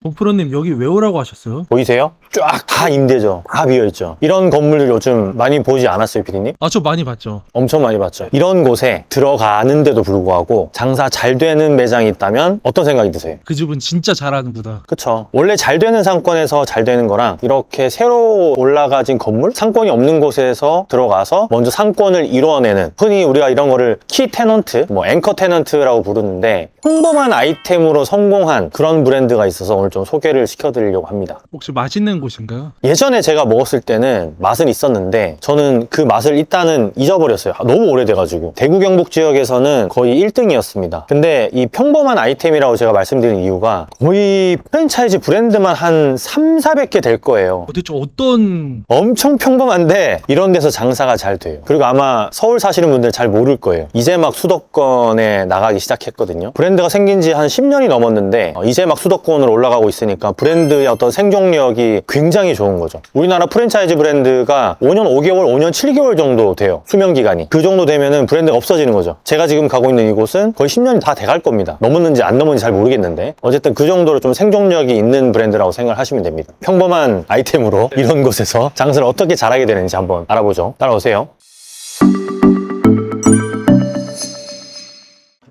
오프로님 여기 왜 오라고 하셨어요? 보이세요? 쫙 다 임대죠. 다 비어있죠. 이런 건물들 요즘 많이 보이지 않았어요, 피디님? 아, 저 많이 봤죠. 엄청 많이 봤죠. 이런 곳에 들어가는데도 불구하고 장사 잘 되는 매장이 있다면 어떤 생각이 드세요? 그 집은 진짜 잘하는구나. 그쵸. 원래 잘 되는 상권에서 잘 되는 거랑 이렇게 새로 올라가진 건물? 상권이 없는 곳에서 들어가서 먼저 상권을 이루어내는, 흔히 우리가 이런 거를 키 테넌트, 뭐 앵커 테넌트라고 부르는데, 평범한 아이템으로 성공한 그런 브랜드가 있어서 오늘 좀 소개를 시켜드리려고 합니다. 혹시 맛있는 곳인가요? 예전에 제가 먹었을 때는 맛은 있었는데 저는 그 맛을 일단은 잊어버렸어요. 너무 오래돼가지고. 대구 경북 지역에서는 거의 1등이었습니다. 근데 이 평범한 아이템이라고 제가 말씀드린 이유가 거의 프랜차이즈 브랜드만 한 300~400개 될 거예요. 대체 어떤... 엄청 평범한데 이런 데서 장사가 잘 돼요. 그리고 아마 서울 사시는 분들 잘 모를 거예요. 이제 막 수도권에 나가기 시작했거든요. 브랜드가 생긴 지 한 10년이 넘었는데 이제 막 수도권으로 올라가고 있으니까 브랜드의 어떤 생존력이 굉장히 좋은 거죠. 우리나라 프랜차이즈 브랜드가 5년 5개월, 5년 7개월 정도 돼요. 수명기간이. 그 정도 되면은 브랜드가 없어지는 거죠. 제가 지금 가고 있는 이곳은 거의 10년이 다 돼갈 겁니다. 넘었는지 안 넘었는지 잘 모르겠는데 어쨌든 그 정도로 좀 생존력이 있는 브랜드라고 생각하시면 됩니다. 평범한 아이템으로 이런 곳에서 장사를 어떻게 잘하게 되는지 한번 알아보죠. 따라오세요.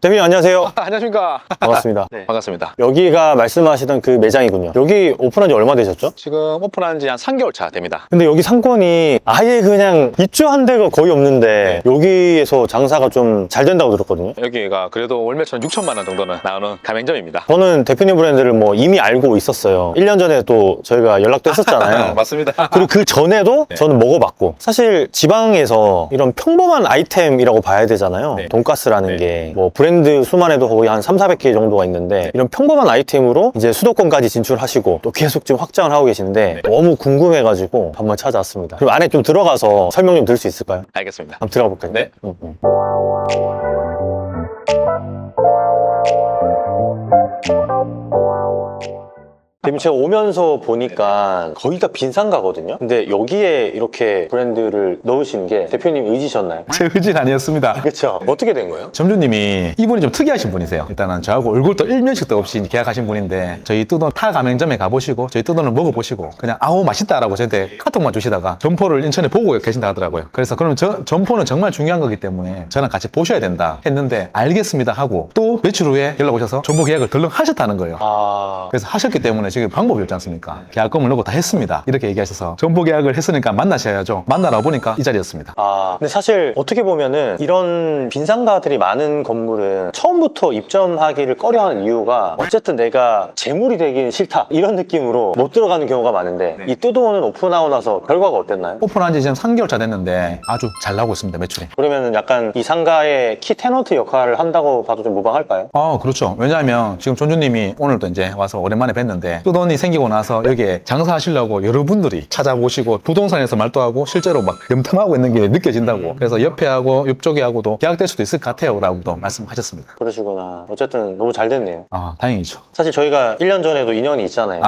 대표님 안녕하세요. 안녕하십니까. 반갑습니다. 네, 반갑습니다. 여기가 말씀하시던 그 매장이군요. 여기 오픈한 지 얼마 되셨죠? 지금 오픈한 지 한 3개월 차 됩니다. 근데 여기 상권이 아예 그냥 입주한 데가 거의 없는데 여기에서 장사가 좀 잘 된다고 들었거든요. 여기가 그래도 월 매출 6천만 원 정도는 나오는 가맹점입니다. 저는 대표님 브랜드를 뭐 이미 알고 있었어요. 1년 전에 또 저희가 연락도 했었잖아요. 맞습니다. 그리고 그 전에도 저는 먹어봤고, 사실 지방에서 이런 평범한 아이템이라고 봐야 되잖아요. 네. 돈가스라는 네. 게 뭐 브랜드 수만 해도 거의 한 300~400개 정도가 있는데 이런 평범한 아이템으로 이제 수도권까지 진출하시고 또 계속 지금 확장을 하고 계신데 너무 궁금해가지고 한번 찾아왔습니다. 그럼 안에 좀 들어가서 설명 좀 드릴 수 있을까요? 알겠습니다. 한번 들어가 볼까요? 네. 대표님 제가 오면서 보니까 거의 다 빈상가거든요. 근데 여기에 이렇게 브랜드를 넣으신 게 대표님 의지셨나요? 제 의지는 아니었습니다. 그렇죠. 어떻게 된 거예요? 점주님이 이분이 좀 특이하신 분이세요. 일단은 저하고 얼굴도 일면식도 없이 계약하신 분인데 저희 뚜돈 타 가맹점에 가보시고 저희 뚜돈을 먹어보시고 그냥 아우 맛있다라고 저한테 카톡만 주시다가 점포를 인천에 보고 계신다 하더라고요. 그래서 그럼 점포는 정말 중요한 거기 때문에 저랑 같이 보셔야 된다 했는데 알겠습니다 하고 또 며칠 후에 연락 오셔서 점포 계약을 덜렁 하셨다는 거예요. 그래서 하셨기 때문에 지금 방법이 없지 않습니까? 계약금을 넣고 다 했습니다. 이렇게 얘기하셔서 점포 계약을 했으니까 만나셔야죠. 만나러 보니까 이 자리였습니다. 근데 사실 어떻게 보면은 이런 빈상가들이 많은 건물은 처음부터 입점하기를 꺼려하는 이유가 어쨌든 내가 재물이 되기는 싫다 이런 느낌으로 못 들어가는 경우가 많은데 이 뚜도는 오픈하고 나서 결과가 어땠나요? 오픈한 지 지금 3개월 차 됐는데 아주 잘 나오고 있습니다. 매출이. 그러면은 약간 이 상가의 키 테너트 역할을 한다고 봐도 좀 무방할까요? 그렇죠. 왜냐하면 지금 존주님이 오늘도 이제 와서 오랜만에 뵀는데 뚜돈이 생기고 나서 여기에 장사하시려고 여러분들이 찾아보시고 부동산에서 말도 실제로 막 염탐하고 있는 게 느껴진다고. 그래서 옆에 하고 옆쪽에 하고도 계약될 수도 있을 것 같아요 라고도 말씀하셨습니다. 그러시구나. 어쨌든 너무 잘 됐네요. 다행이죠. 사실 저희가 1년 전에도 인연이 있잖아요.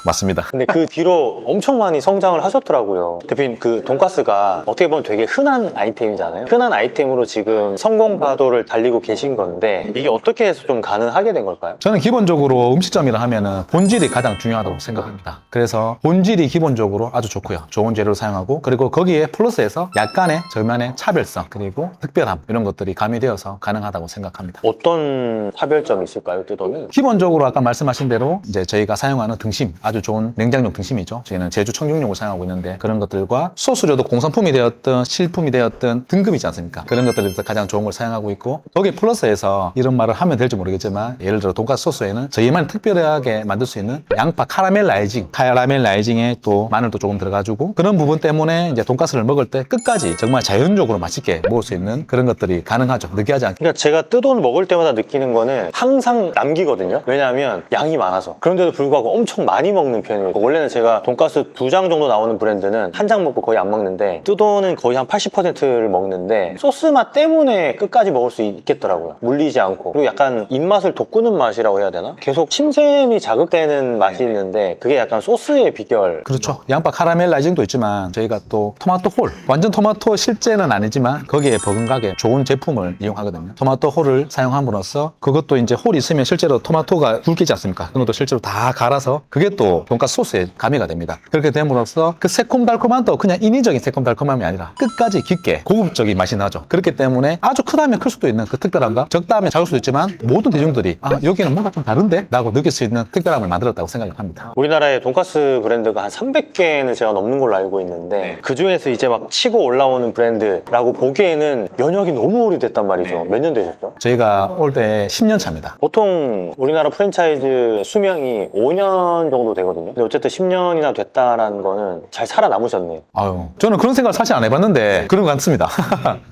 맞습니다. 근데 그 뒤로 엄청 많이 성장을 하셨더라고요. 대표님, 그 돈가스가 어떻게 보면 되게 흔한 아이템이잖아요. 흔한 아이템으로 지금 성공 파도를 달리고 계신 건데 이게 어떻게 해서 좀 가능하게 된 걸까요? 저는 기본적으로 음식점이라 하면은 본질이 가장 중요하다고 생각합니다. 그래서 본질이 기본적으로 아주 좋고요. 좋은 재료를 사용하고 그리고 거기에 플러스해서 약간의 저만의 차별성 그리고 특별함 이런 것들이 가미되어서 가능하다고 생각합니다. 어떤 차별점이 있을까요, 뚜도는? 기본적으로 아까 말씀하신 대로 이제 저희가 사용하는 등심 아주 좋은 냉장용 등심이죠. 저희는 제주 청경용을 사용하고 있는데 그런 것들과 소수료도 공산품이 되었든 실품이 되었든 등급이지 않습니까? 그런 것들에서 가장 좋은 걸 사용하고 있고 거기에 플러스해서 이런 말을 하면 될지 모르겠지만 예를 들어 돈가스 소스에는 저희만 특별하게 만들 수 있는 양파 카라멜라이징에 또 마늘도 조금 들어가주고 그런 부분 때문에 이제 돈가스를 먹을 때 끝까지 정말 자연적으로 맛있게 먹을 수 있는 그런 것들이 가능하죠. 느끼하지 않게. 그러니까 제가 뚜돈 먹을 때마다 느끼는 거는 항상 남기거든요. 왜냐하면 양이 많아서. 그런데도 불구하고 엄청 많이 먹는 편이에요. 원래는 제가 돈가스 2장 정도 나오는 브랜드는 한 장 먹고 거의 안 먹는데, 뜨도는 거의 한 80%를 먹는데 소스 맛 때문에 끝까지 먹을 수 있겠더라고요. 물리지 않고. 그리고 약간 입맛을 돋구는 맛이라고 해야 되나? 계속 침샘이 자극되는 맛이 있는데 그게 약간 소스의 비결. 그렇죠. 양파 카라멜라이징도 있지만 저희가 또 토마토 홀, 완전 토마토 실제는 아니지만 거기에 버금가게 좋은 제품을 이용하거든요. 토마토 홀을 사용함으로써 그것도 이제 홀이 있으면 실제로 토마토가 굵기지 않습니까? 그런 것도 실제로 다 갈아서 그게 또 돈가스 소스에 가미가 됩니다. 그렇게 됨으로써 그 새콤달콤한 또 그냥 인위적인 새콤달콤함이 아니라 끝까지 깊게 고급적인 맛이 나죠. 그렇기 때문에 아주 크다면 클 수도 있는 그 특별함과 적다면 작을 수도 있지만 모든 대중들이 여기는 뭔가 좀 다른데? 라고 느낄 수 있는 특별함을 만들었다고 생각을 합니다. 우리나라에 돈가스 브랜드가 한 300개는 제가 넘는 걸로 알고 있는데 그 중에서 이제 막 치고 올라오는 브랜드라고 보기에는 연역이 너무 오래됐단 말이죠. 몇 년 되셨죠? 저희가 올 때 10년 차입니다. 보통 우리나라 프랜차이즈 수명이 5년 정도 되거든요. 근데 어쨌든 10년이나 됐다라는 거는 잘 살아남으셨네요. 아유, 저는 그런 생각을 사실 안 해봤는데 그런 것 같습니다.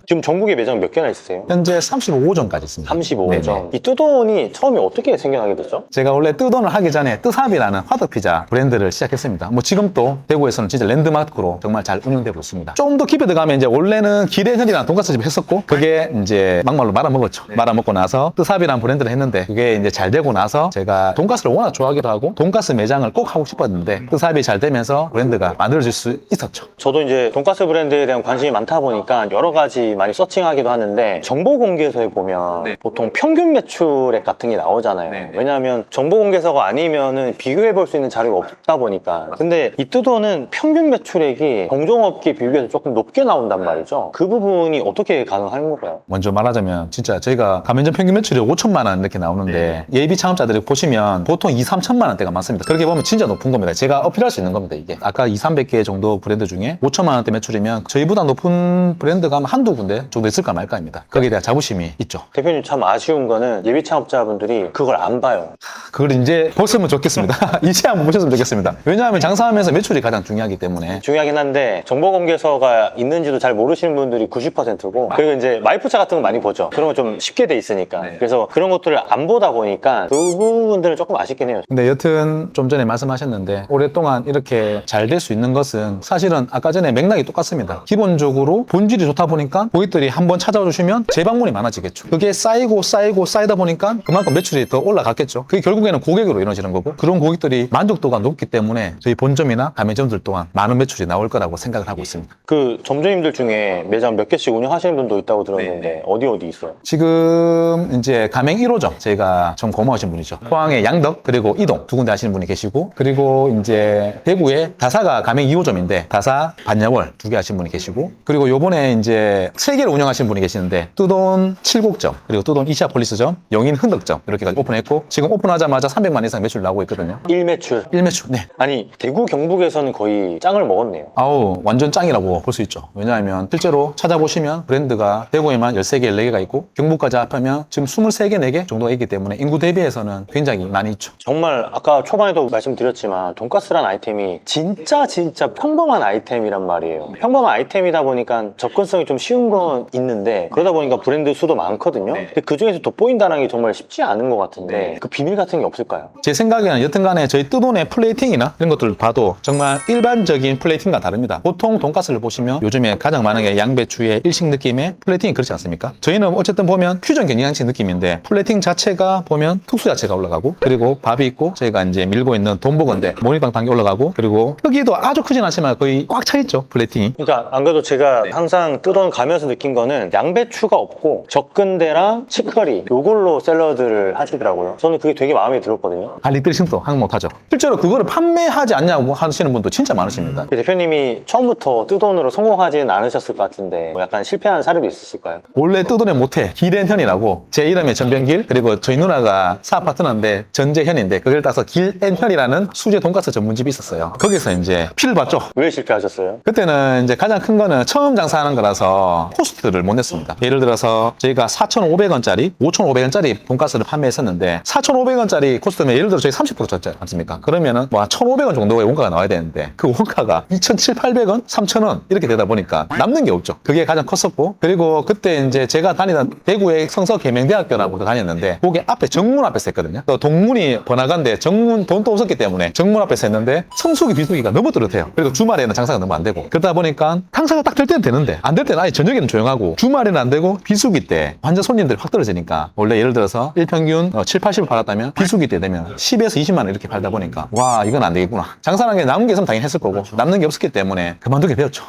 지금 전국에 매장 몇 개나 있으세요? 현재 35호점까지 있습니다. 35점. 네네. 이 뜨돈이 처음에 어떻게 생겨나게 됐죠? 제가 원래 뜨돈을 하기 전에 뜨삽이라는 화덕피자 브랜드를 시작했습니다. 뭐 지금도 대구에서는 진짜 랜드마크로 정말 잘 운영되고 있습니다. 좀 더 깊이 들어가면 이제 원래는 기대현이라는 돈가스집을 했었고 그게 이제 막말로 말아먹었죠. 말아먹고 나서 뜨삽이라는 브랜드를 했는데 그게 이제 잘 되고 나서 제가 돈가스를 워낙 좋아하기도 하고 돈가스 매장을 꼭 하고 싶었는데 뜨삽이 잘 되면서 브랜드가 만들어질 수 있었죠. 저도 이제 돈가스 브랜드에 대한 관심이 많다 보니까 여러 가지 많이 서칭하기도 하는데 정보 공개서에 보면 보통 평균 매출액 같은 게 나오잖아요. 왜냐하면 정보 공개서가 아니면은 비교해 볼 수 있는 자료가 없다 보니까. 근데 이 뜨돈은 평균 매출액이 동종업계 비교해서 조금 높게 나온단 말이죠. 그 부분이 어떻게 가능한 건가요? 먼저 말하자면 진짜 저희가 가맹점 평균 매출이 5천만 원 이렇게 나오는데 예비 창업자들이 보시면 보통 2, 3천만 원대가 많습니다. 그렇게 보면 진짜 높은 겁니다. 제가 어필할 수 있는 겁니다. 이게 아까 2, 300개 정도 브랜드 중에 5천만 원대 매출이면 저희보다 높은 브랜드가 한두 군데 정도 있을까 말까입니다. 거기에 대한 자부심이 있죠. 대표님 참 아쉬운 거는 예비 창업자분들이 그걸 안 봐요. 그걸 이제 보셨으면 좋겠습니다. 이제 한번 보셨으면 좋겠습니다. 왜냐하면 장사하면서 매출이 가장 중요하기 때문에. 중요하긴 한데 정보 공개서가 있는지도 잘 모르시는 분들이 90%고 그리고 이제 마이포차 같은 거 많이 보죠. 그런 거 좀 쉽게 돼 있으니까. 그래서 그런 것들을 안 보다 보니까 그 부분들은 조금 아쉽긴 해요. 근데 여튼 좀 전에 말씀하셨는데 오랫동안 이렇게 잘 될 수 있는 것은 사실은 아까 전에 맥락이 똑같습니다. 기본적으로 본질이 좋다 보니까 고객들이 한번 찾아와 주시면 재방문이 많아지겠죠. 그게 쌓이고 쌓이다 보니까 그만큼 매출이 더 올라갔겠죠. 그게 결국에는 고객으로 이루어지는 거고 그런 고객들이 만족도가 높기 때문에 저희 본점이나 가맹점들 또한 많은 매출이 나올 거라고 생각을 하고 있습니다. 그 점주님들 중에 매장 몇 개씩 운영하시는 분도 있다고 들었는데 어디 있어요? 지금 이제 가맹 1호점 저희가 좀 고마우신 분이죠. 포항의 양덕 그리고 이동 두 군데 하시는 분이 계시고 그리고 이제 대구에 다사가 가맹 2호점인데 다사 반야월 2개 하시는 분이 계시고 그리고 요번에 이제 3개를 운영하시는 분이 계시는데 뜨돈 7곡점 그리고 뜨돈 이시아폴리스점 영인 흔덕점 이렇게까지 오픈했고 지금 오픈하자마자 300만 이상 매출 나오고 있거든요. 1매출. 1매출 네. 아니 대구 경북에서는 거의 짱을 먹었네요. 아우 완전 짱이라고 볼 수 있죠. 왜냐하면 실제로 찾아보시면 브랜드가 대구에만 13개, 14개가 있고 경북까지 합하면 지금 23개, 4개 정도가 있기 때문에 인구 대비해서는 굉장히 많이 있죠. 정말 아까 초반에도 말씀드렸지만 돈가스란 아이템이 진짜 평범한 아이템이란 말이에요. 평범한 아이템이다 보니까 접근성이 좀 쉬운 건 있는데 그러다 보니까 브랜드 수도 많거든요. 근데 그 중에서 돋보인다는 게 정말 쉽지 않은 것 같은데 그 비밀 같은 게 없을까요? 제 생각에는 여튼간에 저희 뜨돈의 플레이팅이나 이런 것들을 봐도 정말 일반적인 플레이팅과 다릅니다. 보통 돈가스를 보시면 요즘에 가장 많은 게 양배추의 일식 느낌의 플레이팅이 그렇지 않습니까? 저희는 어쨌든 보면 퓨전 경양식 느낌인데 플레이팅 자체가 보면 특수 야채가 올라가고 그리고 밥이 있고 저희가 이제 밀고 있는 돈보건데 모닝빵 단계 올라가고 그리고 크기도 아주 크진 않지만 거의 꽉 차 있죠 플레이팅이. 그러니까 안 그래도 제가 항상 뜨돈 가면서 느낀 거는 양배추가 없고 적근대랑 치커리 요걸로 샐러드를 하시더라고요. 저는 그게 되게 마음에 들었거든요. 리틀 싱도 항 못하죠. 실제로 그거를 판매하지 않냐고 하시는 분도 진짜 많으십니다. 대표님이 처음부터 뜨돈으로 성공하지는 않으셨을 것 같은데 뭐 약간 실패한 사례도 있으실까요? 원래 뜨돈의 모태 길앤현이라고 제 이름이 전병길 그리고 저희 누나가 사업 파트너인데 전재현인데 그걸 따서 길앤현이라는 수제 돈가스 전문집이 있었어요. 거기서 이제 피를 봤죠. 왜 실패하셨어요? 그때는 이제 가장 큰 거는 처음 장사하는 거라서 코스트를 못 냈습니다. 예를 들어서 저희가 4,500원짜리, 5,500원짜리 돈가스를 판매했었는데 4,500원짜리 코스트면 예를 들어 저희 30% 줬지 않습니까? 그러면은 뭐 1,500원 정도의 원가가 나와야 되는데 그 원가가 2,700원, 3,000원 이렇게 되다 보니까 남는 게 없죠. 그게 가장 컸었고 그리고 그때 이제 제가 다니던 대구의 성서계명대학교라고 다녔는데 거기 앞에 정문 앞에 있었거든요. 또 동문이 번화가인데 정문 돈도 없었기 때문에 정문 앞에서 했는데 성수기 비수기가 너무 뚜렷해요. 그리고 주말에는 장사가 너무 안 되고 그러다 보니까 장사가 딱 될 때는 되는데 안 될 때는 아예 저녁에는 조용하고 주말에는 안 되고 비수기 때 완전 손님들이 확 떨어지니까 원래 예를 들어서 일평균 7, 80을 팔았다면 비수기 때 되면 10에서 20만 원 이렇게 팔다 보니까 와 이건 안 되겠구나. 장사라는 게 남은 게 있으면 당연히 했을 거고 남는 게 없었기 때문에 그만두게 되었죠.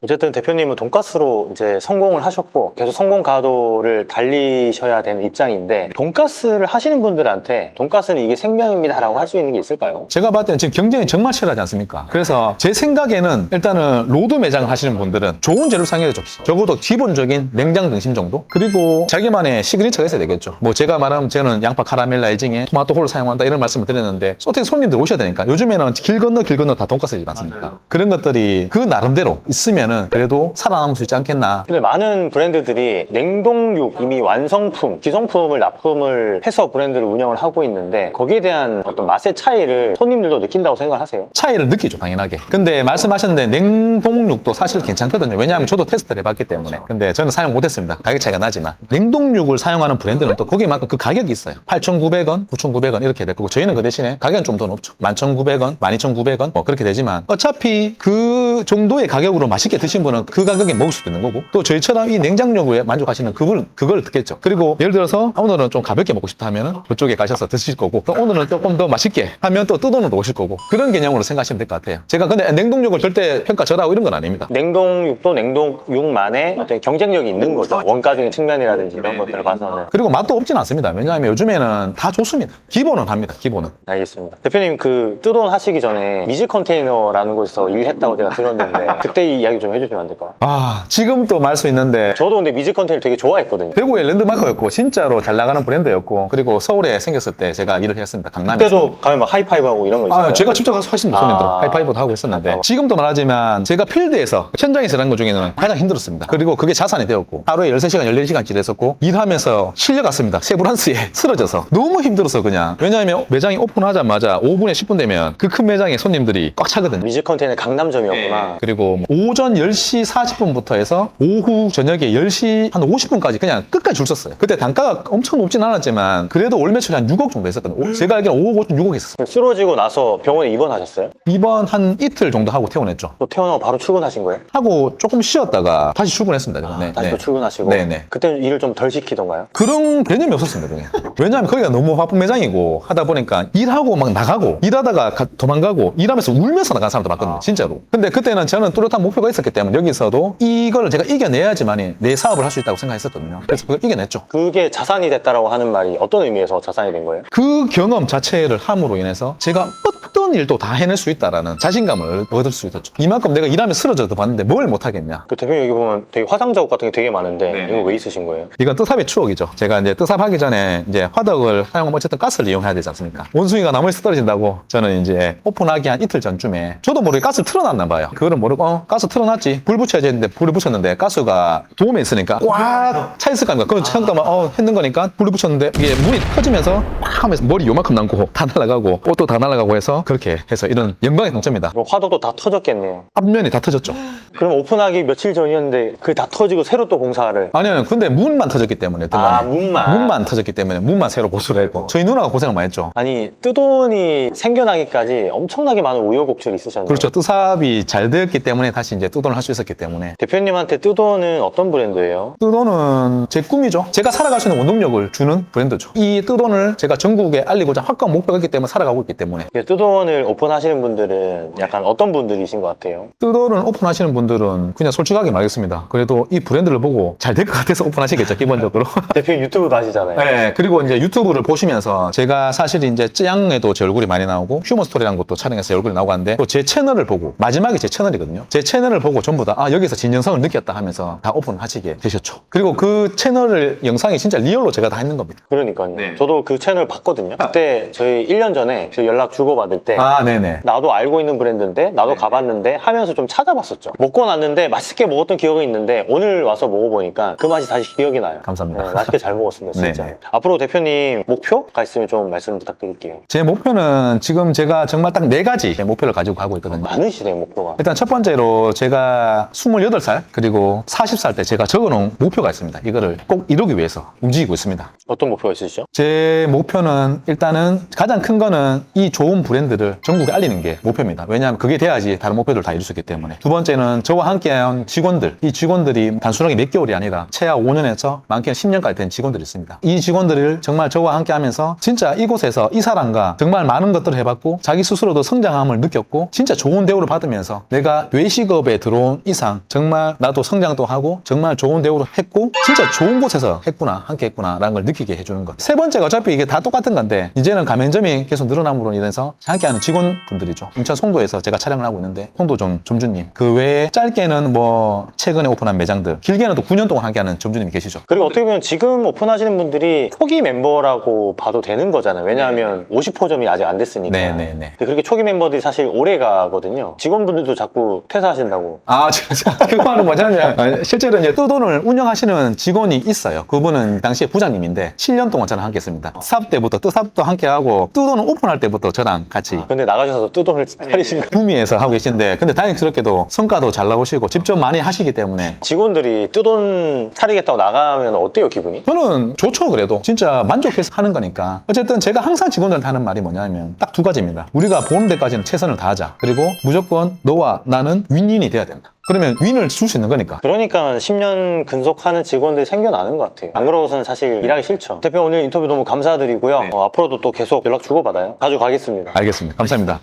어쨌든 대표님은 돈가스로 이제 성공을 하셨고 계속 성공 가도를 달리셔야 되는 입장인데 돈가스를 하시는 분들한테 돈가스는 이게 생명입니다라고 할 수 있는 게 있을까요? 제가 봤을 때는 지금 경쟁이 정말 치열하지 않습니까? 그래서 제 생각에는 일단은 로드 매장을 하시는 분들은 좋은 재료 사용해야 좋죠. 적어도 기본적인 냉장 등심 정도? 그리고 자기만의 시그니처가 있어야 되겠죠. 뭐 제가 말하면 저는 양파 카라멜라 에징에 토마토 홀을 사용한다 이런 말씀을 드렸는데 어떻게 손님들 오셔야 되니까 요즘에는 길 건너 다 돈가스지 않습니까? 그런 것들이 그 나름대로 있으면은 그래도 살아남을 수 있지 않겠나. 근데 많은 브랜드들이 냉동육 이미 완성품, 기성품을 납품을 해서 브랜드를 운영을 하고 있는데 거기에 대한 어떤 맛의 차이를 손님들도 느낀다고 생각하세요? 차이를 느끼죠, 당연하게. 근데 말씀하셨는데 냉동육도 사실 괜찮거든요. 왜냐하면 저도 테스트를 해봤기 때문에. 근데 저는 사용 못했습니다. 가격 차이가 나지만. 냉동육을 사용하는 브랜드는 또 거기에만큼 그 가격이 있어요. 8,900원, 9,900원 이렇게 될 거고 저희는 그 대신에 가격은 좀 더 높죠. 11,900원, 12,900원 뭐 그렇게 되지만 어차피 그 정도의 가격으로 맛있게 드신 분은 그 가격에 먹을 수도 있는 거고 또 저희처럼 이 냉장육에 만족하시는 그분은 그걸 듣겠죠. 그리고 예를 들어서 오늘은 좀 가볍게 먹고 싶다 하면은 그쪽에 가셔서 드실 거고 또 오늘은 조금 더 맛있게 하면 또 뜯어놓으러 오실 거고 그런 개념으로 생각하시면 될 것 같아요. 제가 근데 냉동육을 절대 평가 절하고 이런 건 아닙니다. 냉동육도 냉동육만의 어떤 경쟁력이 있는 거죠. 원가적인 측면이라든지 이런 것들을 봐서는. 그리고 맛도 없진 않습니다. 왜냐하면 요즘에는 다 좋습니다. 기본은 합니다. 기본은. 알겠습니다. 대표님 그 뜨돈 하시기 전에 미즈 컨테이너라는 곳에서 일했다고 제가 들었는데 그때 이 이야기 좀 해주시면 안 될까요? 아 지금 또 말 수 있는데 저도 근데 미즈 컨테이너 되게 좋아했거든요. 대구의 랜드마크였고 진짜로 잘 나가는 브랜드였고 그리고 서울에 생겼을 때 제가 일을 했습니다. 강남에서. 그때도 가면 막 하이파이브하고 이런 거 있어요. 제가 직접 가서 하십니다. 손님들 아. 하이파이브도 하고 있었는데 아. 지금도 말하지만 제가 필드에서 현장에서 일한 것 중에는 가장 힘들었습니다. 그리고 그게 자산이 되었고 하루에 13시간, 14시간씩 일했었고 일하면서 실려갔습니다. 세브란스에 쓰러져서 너무 힘들어서 그냥 왜냐하면 매장이 오픈하자마자 5분에 10분 되면 그 큰 매장에 손님들이 꽉 차거든요. 미즈 컨테이너 강남점이었구나. 그리고 오전 10시 40분부터 해서 오후 저녁에 10시 한 50분까지 그냥 끝까지 줄 섰어요. 그때 단가가 엄청 높진 않았지만 그래도 올 매출이 한 6억 정도 했었거든요. 제가 알기로는 5억, 6억 했었어요. 쓰러지고 나서 병원에 입원하셨어요? 이번 한 이틀 정도 하고 퇴원했죠. 또 퇴원하고 바로 출근하신 거예요? 하고 조금 쉬었다가 다시 출근했습니다. 저는. 네, 다시 네. 또 출근하시고? 네네. 그때 일을 좀 덜 시키던가요? 그런 개념이 없었습니다. 그게. 왜냐하면 거기가 너무 바쁜 매장이고 하다 보니까 일하고 막 나가고 일하다가 도망가고 일하면서 울면서 나간 사람도 많거든요. 진짜로. 근데 그때는 저는 뚜렷한 목표가 있었기 때문에 여기서도 이걸 제가 이겨내야지만이 내 사업을 할 수 있다고 생각했었거든요. 그래서 그걸 이겨냈죠. 그게 자산이 됐다라고 하는 말이 어떤 의미에서 자산이 된 거예요? 그 경험 자체를 함으로 인해서 제가 어떤 일도 다 해낼 수 있다라는 자신감을 얻을 수 있었죠. 이만큼 내가 일하면 쓰러져도 봤는데 뭘 못하겠냐. 그 대표님 여기 보면 되게 화상 자국 같은 게 되게 많은데 이거 왜 있으신 거예요? 이건 뜨삽의 추억이죠. 제가 이제 뜨삽하기 전에 이제 화덕을 사용하면 어쨌든 가스를 이용해야 되지 않습니까? 원숭이가 나무에서 떨어진다고 저는 이제 오픈하기 한 이틀 전쯤에 저도 모르게 가스를 틀어놨나 봐요. 그거를 모르고 가스 틀어놨지. 불 붙여야지 했는데 불을 붙였는데 가스가 도움에 있으니까 꽉 차 있을 거 아닙니까? 그건 잠깐만 했는 거니까 불을 붙였는데 이게 물이 터지면서 막 하면서 머리 요만큼 남고 다 날아가고 옷도 다 날아가고 해서 그렇게 해서 이런 영광의 동점입니다. 그럼 화도도 다 터졌겠네요. 앞면이 다 터졌죠. 그럼 오픈하기 며칠 전이었는데 그게 다 터지고 새로 또 공사를. 아니요, 근데 문만 터졌기 때문에 문만 터졌기 때문에 문만 새로 보수를 했고 저희 누나가 고생을 많이 했죠. 아니 뜨돈이 생겨나기까지 엄청나게 많은 우여곡절이 있으셨네요. 그렇죠. 뜨삽이 잘 되었기 때문에 다시 이제 뜨돈을 할 수 있었기 때문에. 대표님한테 뜨돈은 어떤 브랜드예요? 뜨돈은 제 꿈이죠. 제가 살아갈 수 있는 원동력을 주는 브랜드죠. 이 뜨돈을 제가 전국에 알리고자 확고한 목표가 있기 때문에 살아가고 있기 때문에. 뜨돈을 오픈하시는 분들은 약간 어떤 분들이신 것 같아요? 뜨돈을 오픈하시는 분들은 그냥 솔직하게 말하겠습니다. 그래도 이 브랜드를 보고 잘 될 것 같아서 오픈하시겠죠, 기본적으로. 대표님 유튜브도 하시잖아요. 네, 그리고 이제 유튜브를 보시면서 제가 사실 이제 쯔양에도 제 얼굴이 많이 나오고 휴먼 스토리라는 것도 촬영해서 제 얼굴이 나오고 하는데 또 제 채널을 보고 마지막에 제 채널이거든요. 제 채널을 보고 전부 다 여기서 진정성을 느꼈다 하면서 다 오픈하시게 되셨죠. 그리고 그 채널을 영상이 진짜 리얼로 제가 다 했는 겁니다. 그러니까요. 저도 그 채널 봤거든요. 그때 저희 1년 전에 저 연락 주고받을 때 네네. 나도 알고 있는 브랜드인데 나도 가봤는데 하면서 좀 찾아봤었죠. 먹고 났는데 맛있게 먹었던 기억이 있는데 오늘 와서 먹어보니까 그 맛이 다시 기억이 나요. 감사합니다. 네, 맛있게 잘 먹었습니다, 진짜. 네네. 앞으로 대표님 목표가 있으면 좀 말씀 부탁드릴게요. 제 목표는 지금 제가 정말 딱 4가지 목표를 가지고 가고 있거든요. 많으시네요, 목표가. 일단 첫 번째로 제가 28살 그리고 40살 때 제가 적어놓은 목표가 있습니다. 이거를 꼭 이루기 위해서 움직이고 있습니다. 어떤 목표가 있으시죠? 제 목표는 일단은 가장 큰 거는 이 좋은 브랜드를 사업들 전국에 알리는 게 목표입니다. 왜냐하면 그게 돼야지 다른 목표들 다 이룰 수 있기 때문에. 두 번째는 저와 함께한 직원들, 이 직원들이 단순하게 몇 개월이 아니라 최하 5년에서 많게는 10년까지 된 직원들이 있습니다. 이 직원들을 정말 저와 함께 하면서 진짜 이곳에서 이 사람과 정말 많은 것들을 해봤고 자기 스스로도 성장함을 느꼈고 진짜 좋은 대우를 받으면서 내가 외식업에 들어온 이상 정말 나도 성장도 하고 정말 좋은 대우를 했고 진짜 좋은 곳에서 했구나, 함께 했구나 라는 걸 느끼게 해주는 것. 세 번째가 어차피 이게 다 똑같은 건데 이제는 가맹점이 계속 늘어남으로 인해서 함께하는 직원분들이죠. 인천 송도에서 제가 촬영을 하고 있는데 송도점 점주님, 그 외에 짧게는 뭐 최근에 오픈한 매장들, 길게는 또 9년 동안 함께하는 점주님이 계시죠. 그리고 어떻게 보면 지금 오픈하시는 분들이 초기 멤버라고 봐도 되는 거잖아요. 왜냐하면 50호점이 아직 안 됐으니까. 네네네. 근데 그렇게 초기 멤버들이 사실 오래 가거든요. 직원분들도 자꾸 퇴사하신다고. 아, 진짜. 그거는 뭐냐면, 실제로 이제 뜨돈을 운영하시는 직원이 있어요. 그분은 당시에 부장님인데, 7년 동안 저랑 함께 했습니다. 사업 때부터, 뜨사업도 함께 하고, 뜨돈을 오픈할 때부터 저랑 같이 근데 나가셔서 뜨돈을 차리신 거. 구미에서 하고 계신데, 근데 다행스럽게도 성과도 잘 나오시고, 직접 많이 하시기 때문에, 직원들이 뜨돈 차리겠다고 나가면 어때요, 기분이? 저는 좋죠, 그래도. 진짜 만족해서 하는 거니까. 어쨌든 제가 항상 직원들한테 하는 말이 뭐냐면, 딱 두 가지입니다. 우리가 보는 데까지는 최선을 다하자. 그리고 무조건 너와 나는 윈윈이 돼야 된다. 그러면 윈을 줄 수 있는 거니까. 그러니까 10년 근속하는 직원들이 생겨나는 것 같아요. 안 그러고서는 사실 일하기 싫죠. 대표 오늘 인터뷰 너무 감사드리고요. 앞으로도 또 계속 연락 주고받아요. 자주 가겠습니다. 알겠습니다. 감사합니다.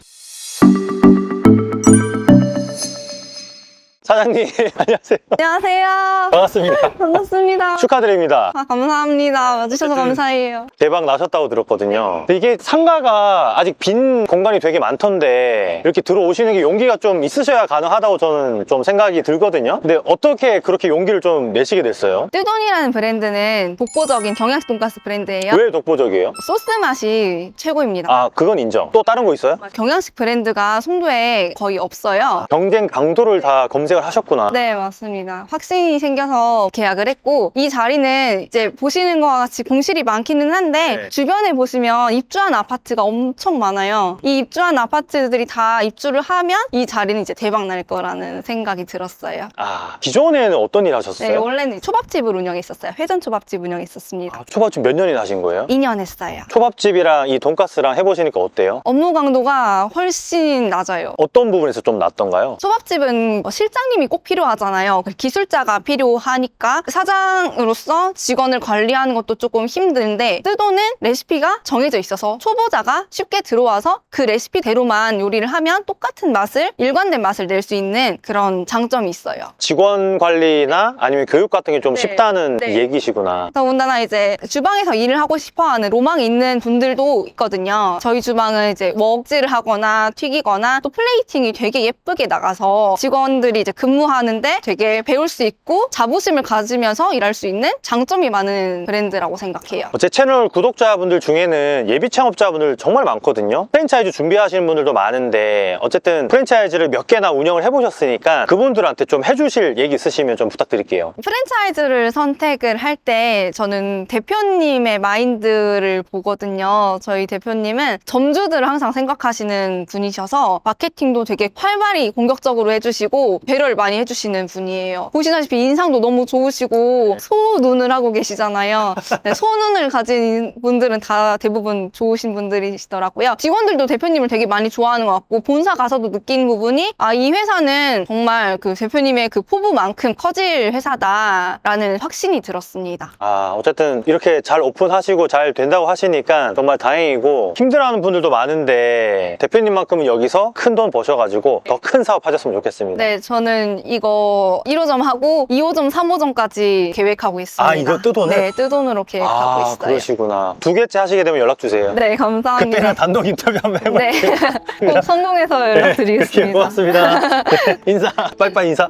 사장님, 안녕하세요. 안녕하세요. 반갑습니다. 반갑습니다. 축하드립니다. 감사합니다. 와주셔서 감사해요. 대박 나셨다고 들었거든요. 근데 이게 상가가 아직 빈 공간이 되게 많던데 이렇게 들어오시는 게 용기가 좀 있으셔야 가능하다고 저는 좀 생각이 들거든요. 근데 어떻게 그렇게 용기를 좀 내시게 됐어요? 뜨돈이라는 브랜드는 독보적인 경양식 돈가스 브랜드예요. 왜 독보적이에요? 소스 맛이 최고입니다. 아, 그건 인정. 또 다른 거 있어요? 경양식 브랜드가 송도에 거의 없어요. 경쟁 강도를 다 검색을 하셨구나. 네, 맞습니다. 확신이 생겨서 계약을 했고, 이 자리는 이제 보시는 것과 같이 공실이 많기는 한데, 네. 주변에 보시면 입주한 아파트가 엄청 많아요. 이 입주한 아파트들이 다 입주를 하면 이 자리는 이제 대박 날 거라는 생각이 들었어요. 아, 기존에는 어떤 일 하셨어요? 네, 원래는 초밥집을 운영했었어요. 회전 초밥집 운영했었습니다. 아, 초밥집 몇 년이나 하신 거예요? 2년 했어요. 초밥집이랑 이 돈가스랑 해보시니까 어때요? 업무 강도가 훨씬 낮아요. 어떤 부분에서 좀 낫던가요? 초밥집은 실장님이 꼭 필요하잖아요. 기술자가 필요하니까 사장으로서 직원을 관리하는 것도 조금 힘든데 뜨돈은 레시피가 정해져 있어서 초보자가 쉽게 들어와서 그 레시피대로만 요리를 하면 똑같은 맛을, 일관된 맛을 낼 수 있는 그런 장점이 있어요. 직원 관리나 아니면 교육 같은 게 좀 네. 쉽다는 네. 얘기시구나. 더군다나 이제 주방에서 일을 하고 싶어하는 로망이 있는 분들도 있거든요. 저희 주방은 이제 웍질을 하거나 튀기거나 또 플레이팅이 되게 예쁘게 나가서 직원들이 이제 근무하는데 되게 배울 수 있고 자부심을 가지면서 일할 수 있는 장점이 많은 브랜드라고 생각해요. 제 채널 구독자분들 중에는 예비 창업자분들 정말 많거든요. 프랜차이즈 준비하시는 분들도 많은데 어쨌든 프랜차이즈를 몇 개나 운영을 해보셨으니까 그분들한테 좀 해주실 얘기 있으시면 좀 부탁드릴게요. 프랜차이즈를 선택을 할 때 저는 대표님의 마인드를 보거든요. 저희 대표님은 점주들을 항상 생각하시는 분이셔서 마케팅도 되게 활발히 공격적으로 해주시고 배려를 많이 해주시는 분이에요. 보시다시피 인상도 너무 좋으시고 소눈을 하고 계시잖아요. 네, 소눈을 가진 분들은 다 대부분 좋으신 분들이시더라고요. 직원들도 대표님을 되게 많이 좋아하는 것 같고 본사 가서도 느낀 부분이 이 회사는 정말 그 대표님의 그 포부만큼 커질 회사다라는 확신이 들었습니다. 아, 어쨌든 이렇게 잘 오픈하시고 잘 된다고 하시니까 정말 다행이고 힘들어하는 분들도 많은데 대표님만큼은 여기서 큰 돈 버셔가지고 더 큰 사업 하셨으면 좋겠습니다. 네, 저는 이거 1호점 하고 2호점, 3호점까지 계획하고 있습니다. 아, 이거 뜨돈을? 네, 뜨돈으로 계획하고 있어요. 그러시구나. 2개째 하시게 되면 연락 주세요. 네, 감사합니다. 그때는 단독 인터뷰 한번 네, 해볼게요. 꼭 성공해서 그렇게 연락드리겠습니다. 고맙습니다. 네, 인사, 빠이빠이 인사.